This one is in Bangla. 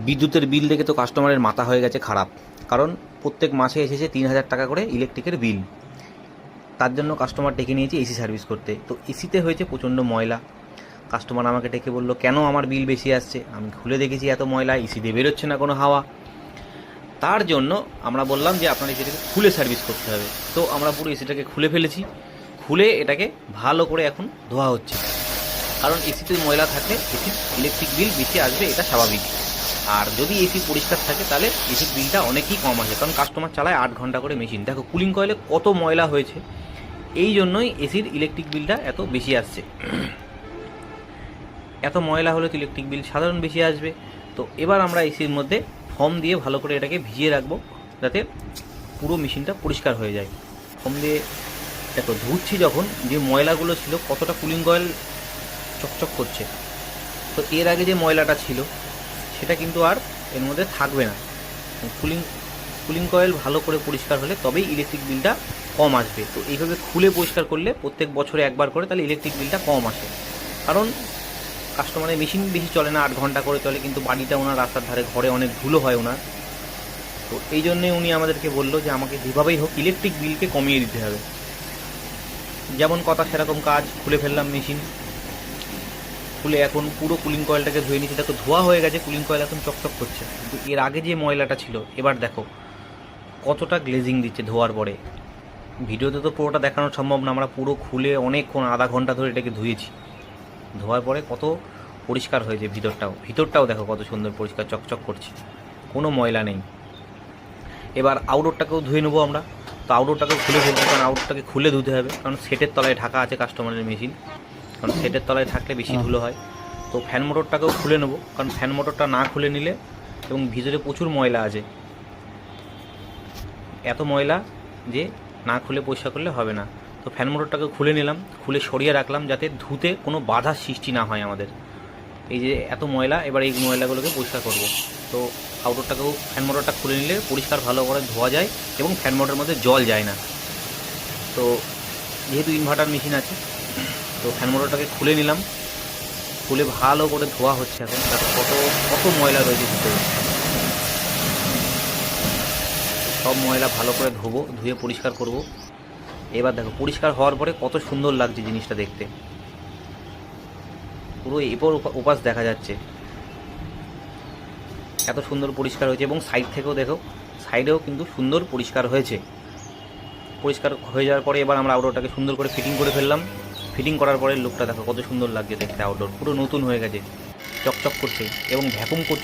বিদ্যুতের বিল দেখে তো কাস্টমারের মাথা হয়ে গেছে খারাপ। কারণ প্রত্যেক মাসে এসেছে ৩,০০০ টাকা করে ইলেকট্রিকের বিল। তার জন্য কাস্টমার ডেকে নিয়েছে এসি সার্ভিস করতে। তো এসিতে হয়েছে প্রচণ্ড ময়লা। কাস্টমার আমাকে ডেকে বললো, কেন আমার বিল বেশি আসছে? আমি খুলে দেখেছি এত ময়লা, এসিতে বেরোচ্ছে না কোনো হাওয়া। তার জন্য আমরা বললাম যে আপনার এসিটাকে খুলে সার্ভিস করতে হবে। তো আমরা পুরো এসিটাকে খুলে ফেলেছি। খুলে এটাকে ভালো করে এখন ধোয়া হচ্ছে। কারণ এসিতে ময়লা থাকলে এসির ইলেকট্রিক বিল বেশি আসবে, এটা স্বাভাবিক। আর যদি এসি পরিষ্কার থাকে তাহলে এসির বিলটা অনেকই কম আসে, কারণ কাস্টমার চালায় 8 ঘন্টা করে মেশিন। দেখো কুলিং কয়েলে কত ময়লা হয়েছে, এই জন্যই এসির ইলেকট্রিক বিলটা এত বেশি আসছে। এত ময়লা হলে তো ইলেকট্রিক বিল সাধারণ বেশি আসবে। তো এবার আমরা এসির মধ্যে ফোম দিয়ে ভালো করে এটাকে ভিজিয়ে রাখবো, যাতে পুরো মেশিনটা পরিষ্কার হয়ে যায়। ফোম দিয়ে দেখো ধুচ্ছি যখন, যে ময়লাগুলো ছিল, কতটা কুলিং কয়েল চকচক করছে। তো এর আগে যে ময়লাটা ছিল সেটা কিন্তু আর এর মধ্যে থাকবে না। কুলিং কয়েল ভালো করে পরিষ্কার হলে তবেই ইলেকট্রিক বিলটা কম আসবে। তো এইভাবে খুলে পরিষ্কার করলে প্রত্যেক বছরে একবার করে, তাহলে ইলেকট্রিক বিলটা কম আসে। কারণ কাস্টমারের মেশিন বেশি চলে না, 8 ঘন্টা করে চলে, কিন্তু বাড়িটা ওনার রাস্তার ধারে, ঘরে অনেক ধুলো হয় ওনার। তো এই জন্যে উনি আমাদেরকে বললো যে আমাকে যেভাবেই হোক ইলেকট্রিক বিলকে কমিয়ে দিতে হবে। যেমন কথা সেরকম কাজ, খুলে ফেললাম মেশিন। খুলে এখন পুরো কুলিং কয়েলটাকে ধুয়ে নিচ্ছি। দেখো ধোয়া হয়ে গেছে, কুলিং কয়েল এখন চকচক করছে। কিন্তু এর আগে যে ময়লাটা ছিল, এবার দেখো কতটা গ্লেজিং দিচ্ছে ধোয়ার পরে। ভিডিওতে তো পুরোটা দেখানো সম্ভব না, আমরা পুরো খুলে অনেকক্ষণ, আধা ঘন্টা ধরে এটাকে ধুয়েছি। ধোয়ার পরে কত পরিষ্কার হয়েছে ভিতরটাও দেখো কত সুন্দর পরিষ্কার চকচক করছে, কোনো ময়লা নেই। এবার আউটডোরটাকেও ধুয়ে নেবো আমরা। তো আউটডোরটাকেও খুলে ফেলবো, কারণ আউটডোরটাকে খুলে ধুতে হবে, কারণ সেটের তলায় ঢাকা আছে কাস্টমারের মেশিন। কারণ সেটের তলায় থাকলে বেশি ধুলো হয়। তো ফ্যান মোটরটাকেও খুলে নেবো, কারণ ফ্যান মোটরটা না খুলে নিলে, এবং ভিতরে প্রচুর ময়লা আছে, এত ময়লা যে না খুলে পরিষ্কার করলে হবে না। তো ফ্যান মোটরটাকে খুলে নিলাম, খুলে সরিয়ে রাখলাম, যাতে ধুতে কোনো বাধার সৃষ্টি না হয় আমাদের। এই যে এত ময়লা, এবার এই ময়লাগুলোকে পরিষ্কার করব। তো আউটডোরটাকেও ফ্যান মোটরটা খুলে নিলে পরিষ্কার ভালো করে ধোয়া যায়, এবং ফ্যান মোটরের মধ্যে জল যায় না। তো যেহেতু ইনভার্টার মেশিন আছে, তো ফ্যান মোটরটাকে খুলে নিলাম। খুলে ভালো করে ধোয়া হচ্ছে এখন। দেখো কত কত ময়লা রয়েছে ভিতরে। সব ময়লা ভালো করে ধোবো, ধুয়ে পরিষ্কার করব। এবার দেখো পরিষ্কার হওয়ার পরে কত সুন্দর লাগছে জিনিসটা দেখতে। পুরো এপর ওপাশ দেখা যাচ্ছে, এত সুন্দর পরিষ্কার হয়েছে। এবং সাইড থেকেও দেখো, সাইডেও কিন্তু সুন্দর পরিষ্কার হয়েছে। পরিষ্কার হয়ে যাওয়ার পরে এবার আমরা আউটডোরটাকে সুন্দর করে ফিটিং করে ফেললাম। ফিটিং করার পরে লুকটা দেখো কত সুন্দর লাগছে দেখতে। আউটডোর পুরো নতুন হয়ে গেছে, চকচক করছে এবং ভ্যাকুম করছে।